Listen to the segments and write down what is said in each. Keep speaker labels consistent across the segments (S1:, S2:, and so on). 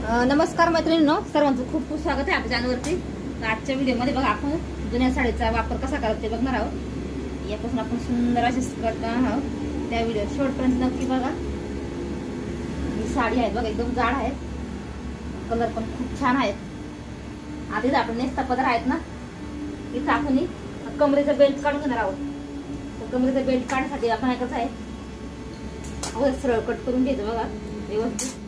S1: नमस्कार मैत्रिणींनो, सर्वांचं खूप खूप स्वागत आहे आपल्या चॅनलवरती. तर आजच्या व्हिडिओमध्ये बघा आपण जुन्या साडीचा वापर कसा करायचा ते बघणार आहोत. यापासून आपण सुंदर असे स्कर्ट करणार आहोत. त्या व्हिडिओ शेवटपर्यंत नक्की बघा. ही साडी आहे बघा, एकदम जाड आहे, कलर पण खूप छान आहेत. आधीच आपण नेसता पदर आहेत ना, इथं आपण कमरेचा बेल्ट काढून घेणार आहोत. तर कमरेचा बेल्ट काढण्यासाठी आपण काय करायचं आहे, अगोदर सरळ कट करून घ्यायचं बघा व्यवस्थित.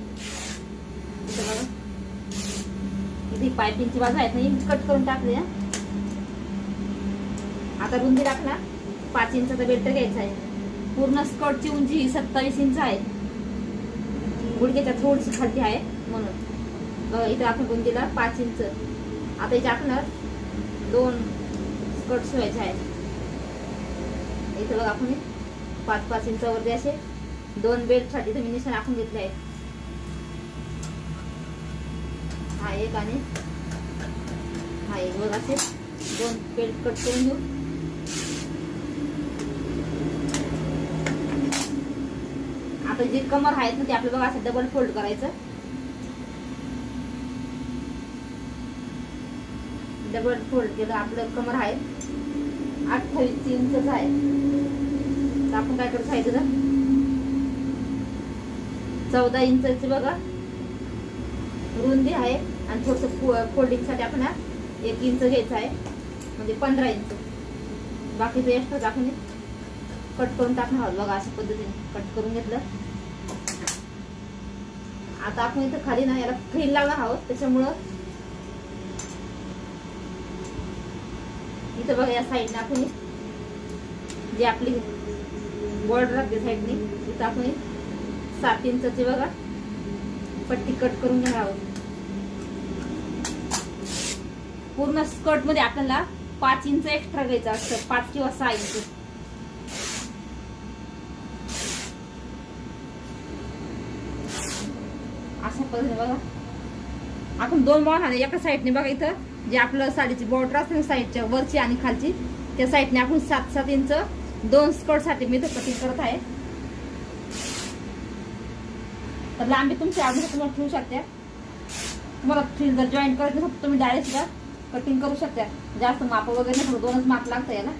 S1: इथे पायपिंगची बाजू आहेत ना, कट करून टाकली. आता रुंदी टाकला 5 इंचाचा बेल्ट घ्यायचा आहे. पूर्ण स्कर्टची उंची 27 इंच आहे. गुडघ्याच्या थोडीशी खाली आहे म्हणून इथे आपण रुंदीला 5 इंच. आता इथे आपल्याला 2 स्कर्ट शिवायचे आहेत. इथे बघा आपण 5-5 इंचावरती असे 2 बेल्ट साठी तुम्ही निशाण आखून घेतले आहेत. हा एक आणि हा एक बघा, असे 2 बेल्ट कट करून घेऊ. आता जे कमर आहेत ना ते आपलं बघा असं डबल फोल्ड करायचं. डबल फोल्ड केलं आपलं कमर आहे 28 इंचच आहे. तर आपण काय करायचं आहे, 14 इंचची बघा रुंदी आहे. आणि थोडस फोल्डिंग साठी आपण 1 इंच घ्यायचं आहे, म्हणजे 15 इंच. बाकीचं एक्स्ट्रा आपण कट करून टाकणार आहोत बघा. अशा पद्धतीने कट करून घेतलं. आता आपण इथं खाली ना याला फ्रिल लावणार आहोत. त्याच्यामुळं इथं बघा या साईडने आपण जी आपली बॉर्डर राहते साईडने, इथं आपण 7 इंचची बघा पट्टी कट करून घेणार आहोत. पूर्ण स्कर्ट मध्ये आपल्याला 5 इंच एक्स्ट्रा घ्यायचं असतं, 5 किंवा 6 इंच. अशा पद्धतीने बघा आपण 2 बाण एका साईडने बघा. इथं जे आपलं साडीची बॉर्डर असते ना साईडच्या वरची आणि खालची, त्या साईडने आपण 7-7 इंच 2 स्कर्ट साठी मी इथं कटिंग करत आहे. तर लांबी तुमची आवडीनुसार तुम्हाला ठेवू शकता. तुम्हाला फ्रिल जर जॉईन करायचं नसेल तुम्ही डायरेक्ट सुद्धा कटिंग करू शकता. जास्त माप वगैरे नाही, 2च माप लागतं याला.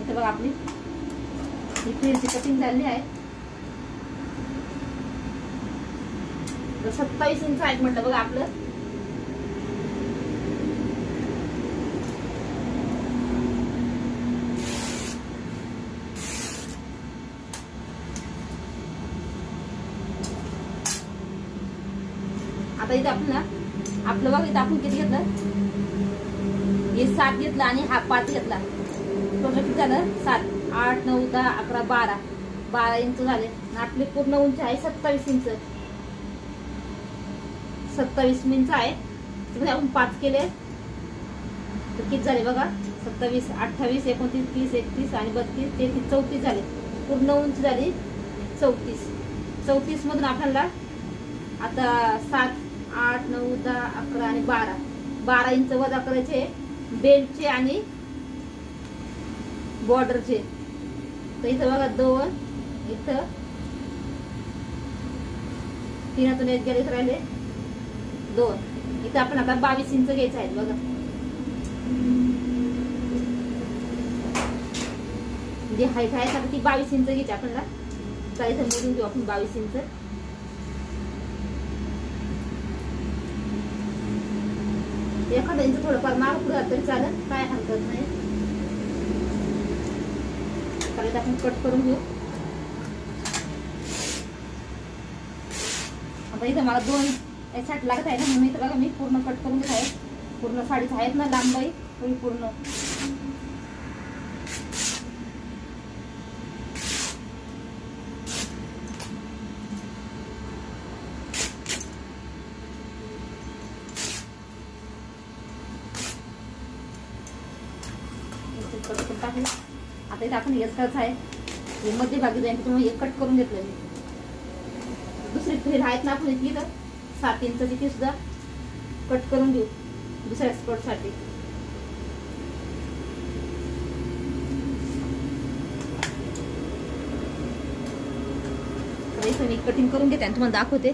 S1: इथे बघा आपली ही फ्रिलची कटिंग झाली आहे. 27 इंच आहे म्हटलं बघा आपलं. आता इथं आपलं बघा, इथं आपण किती घेतलं, हे 7 घेतलं आणि हा 5 घेतला. टोटल किती झालं, 7, 8, 9, 10, 11, 12 इंच झाले. आपली पूर्ण उंची आहे 27 इंच. 27 इंच आहे. त्यामध्ये आपण 5 केले तर किती झाले बघा, 27, 28, 29, 30, 31 आणि 32, 33, 34 झाले. पूर्ण उंची झाली 34. 34 मधून आपल्याला आता 7, 8, 9, 10, 11 आणि 12 इंच वजा करायचे बेल्टचे आणि बॉर्डरचे. तर इथं बघा 2, इथं 3 एक गेले, राहिले 2. इथं आपण आता 22 इंच घ्यायचं आहे बघा. जे हाईट आहे आता ती 22 इंच घ्यायची आपल्याला. तर इथं मोजून घेऊ आपण 22 इंच. एखाद्या इंच थोडंफार माग पुढे तरी चालेल, काय हरकत नाही. तर आपण कट करून घेऊ. आता इथं मला 2 यासाठी लागत आहे ना, म्हणून इथं बघा मी पूर्ण कट करून घेत आहे. पूर्ण साडीच आहेत ना लांबाई पूर्ण. आता इथे आपण हेच करायचं आहे, हे मध्यभागी जाईल तुम्ही एक कट करून घेतलं. दुसरी फ्रिल आहेत ना आपण इथं 7 इंचची, ती सुद्धा कट करून घेऊ दुसऱ्या स्कर्ट साठी. इथं मी कटिंग करून घेते आणि तुम्हाला दाखवते.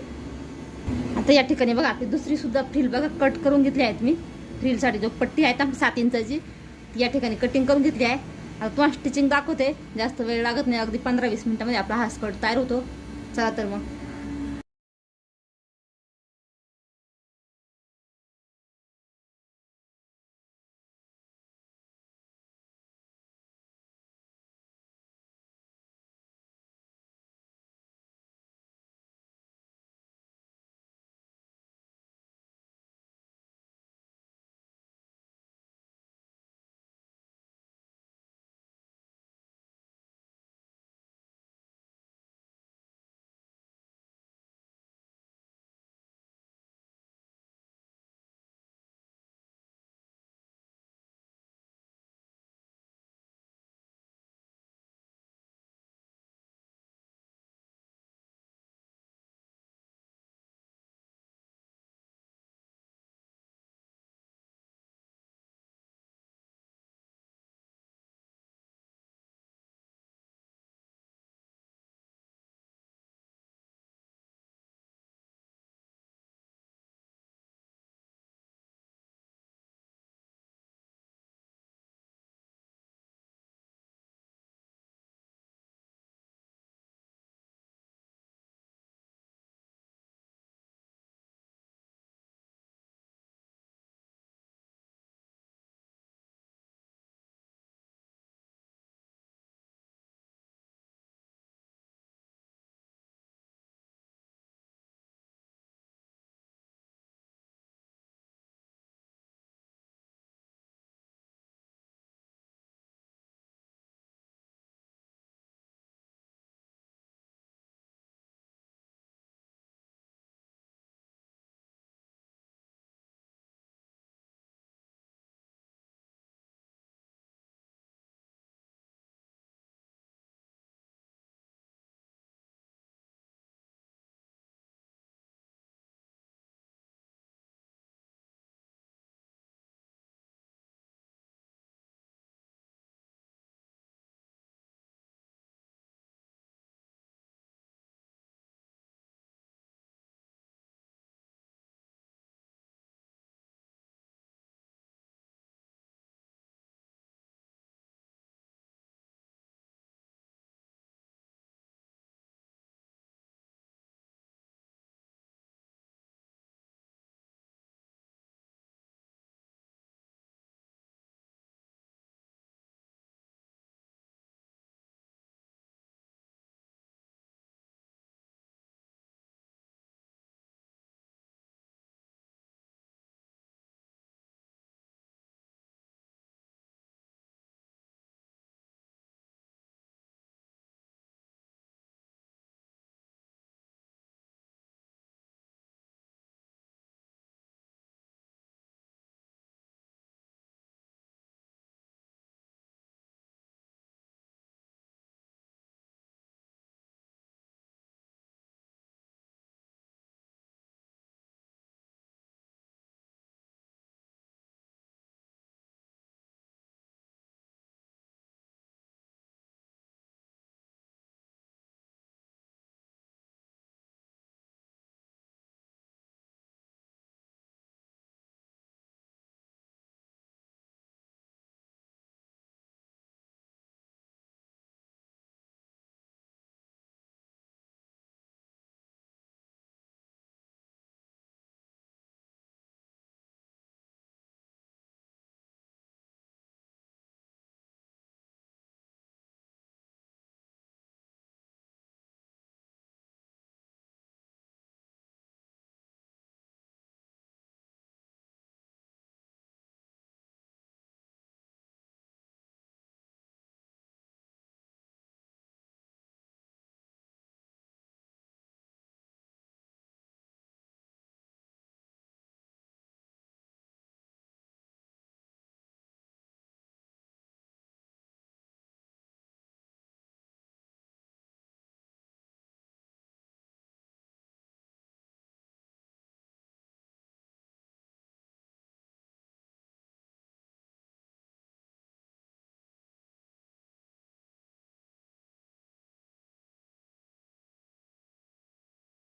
S1: आता या ठिकाणी बघा आपली दुसरी सुद्धा फ्रिल बघा कट करून घेतली आहेत मी. फ्रिलसाठी जो पट्टी आहे ना 7 इंचाची ती या ठिकाणी कटिंग करून घेतली आहे. आता तुम्हाला स्टिचिंग दाखवते, जास्त वेळ लागत नाही, अगदी 15-20 मिनिटामध्ये आपला हा स्कर्ट तयार होतो. चला तर मग